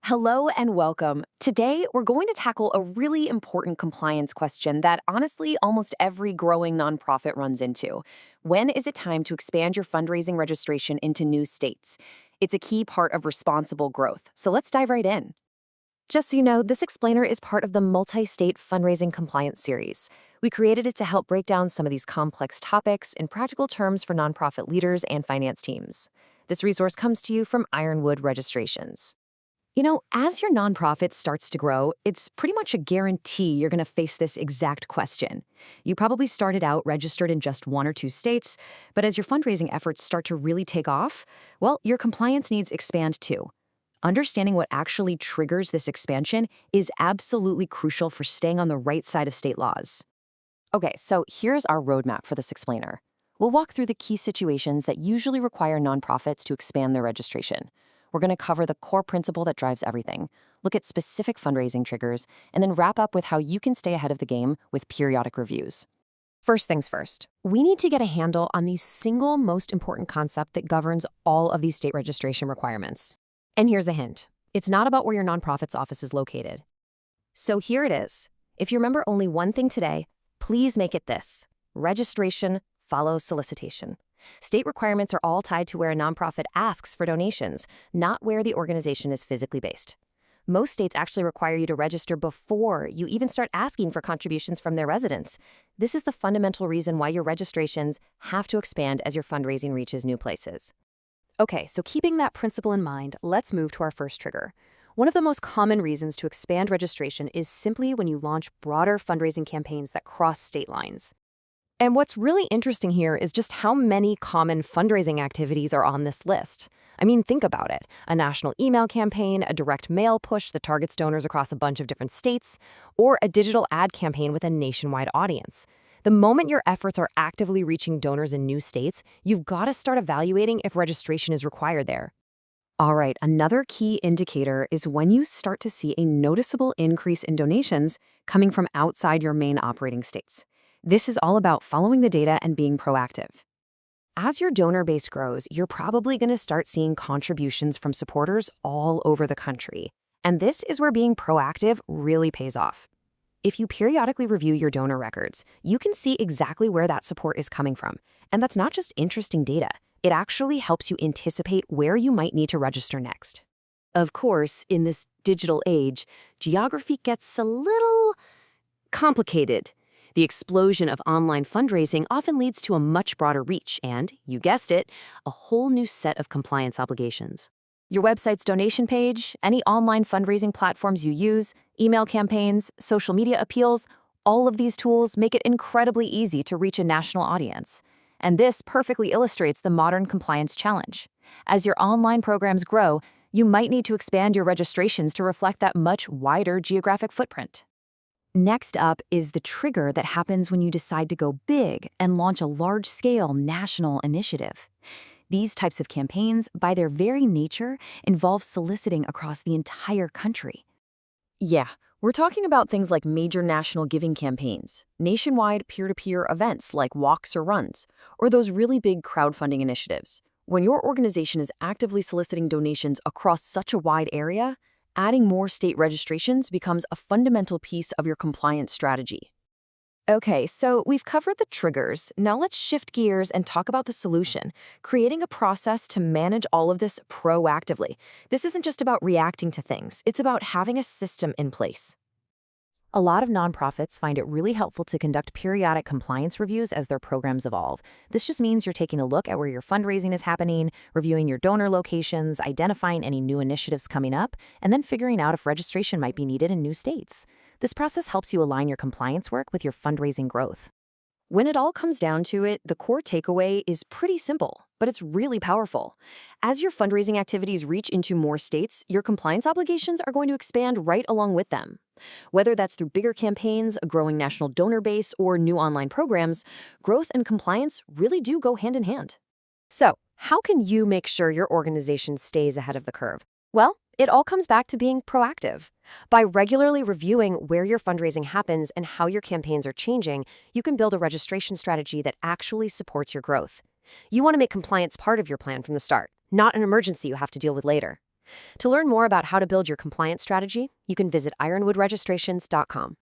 Hello and welcome. Today, we're going to tackle a really important compliance question that honestly almost every growing nonprofit runs into. When is it time to expand your fundraising registration into new states? It's a key part of responsible growth, so let's dive right in. Just so you know, this explainer is part of the multi-state fundraising compliance series. We created it to help break down some of these complex topics in practical terms for nonprofit leaders and finance teams. This resource comes to you from Ironwood Registrations. As your nonprofit starts to grow, it's pretty much a guarantee you're going to face this exact question. You probably started out registered in just one or two states, but as your fundraising efforts start to really take off, well, your compliance needs expand too. Understanding what actually triggers this expansion is absolutely crucial for staying on the right side of state laws. Okay, so here's our roadmap for this explainer. We'll walk through the key situations that usually require nonprofits to expand their registration. We're going to cover the core principle that drives everything, look at specific fundraising triggers, and then wrap up with how you can stay ahead of the game with periodic reviews. First things first, we need to get a handle on the single most important concept that governs all of these state registration requirements. And here's a hint. It's not about where your nonprofit's office is located. So here it is. If you remember only one thing today, please make it this. Registration follows solicitation. State requirements are all tied to where a nonprofit asks for donations, not where the organization is physically based. Most states actually require you to register before you even start asking for contributions from their residents. This is the fundamental reason why your registrations have to expand as your fundraising reaches new places. Okay, so keeping that principle in mind, let's move to our first trigger. One of the most common reasons to expand registration is simply when you launch broader fundraising campaigns that cross state lines. And what's really interesting here is just how many common fundraising activities are on this list. I mean, think about it. A national email campaign, a direct mail push that targets donors across a bunch of different states, or a digital ad campaign with a nationwide audience. The moment your efforts are actively reaching donors in new states, you've got to start evaluating if registration is required there. All right, another key indicator is when you start to see a noticeable increase in donations coming from outside your main operating states. This is all about following the data and being proactive. As your donor base grows, you're probably going to start seeing contributions from supporters all over the country. And this is where being proactive really pays off. If you periodically review your donor records, you can see exactly where that support is coming from. And that's not just interesting data. It actually helps you anticipate where you might need to register next. Of course, in this digital age, geography gets a little complicated. The explosion of online fundraising often leads to a much broader reach and, you guessed it, a whole new set of compliance obligations. Your website's donation page, any online fundraising platforms you use, email campaigns, social media appeals, all of these tools make it incredibly easy to reach a national audience. And this perfectly illustrates the modern compliance challenge. As your online programs grow, you might need to expand your registrations to reflect that much wider geographic footprint. Next up is the trigger that happens when you decide to go big and launch a large-scale national initiative. These types of campaigns, by their very nature, involve soliciting across the entire country. Yeah, we're talking about things like major national giving campaigns, nationwide peer-to-peer events like walks or runs, or those really big crowdfunding initiatives. When your organization is actively soliciting donations across such a wide area, adding more state registrations becomes a fundamental piece of your compliance strategy. Okay, so we've covered the triggers. Now let's shift gears and talk about the solution, creating a process to manage all of this proactively. This isn't just about reacting to things, it's about having a system in place. A lot of nonprofits find it really helpful to conduct periodic compliance reviews as their programs evolve. This just means you're taking a look at where your fundraising is happening, reviewing your donor locations, identifying any new initiatives coming up, and then figuring out if registration might be needed in new states. This process helps you align your compliance work with your fundraising growth. When it all comes down to it, the core takeaway is pretty simple, but it's really powerful. As your fundraising activities reach into more states, your compliance obligations are going to expand right along with them. Whether that's through bigger campaigns, a growing national donor base, or new online programs, growth and compliance really do go hand in hand. So, how can you make sure your organization stays ahead of the curve? Well, it all comes back to being proactive. By regularly reviewing where your fundraising happens and how your campaigns are changing, you can build a registration strategy that actually supports your growth. You want to make compliance part of your plan from the start, not an emergency you have to deal with later. To learn more about how to build your compliance strategy, you can visit ironwoodregistrations.com.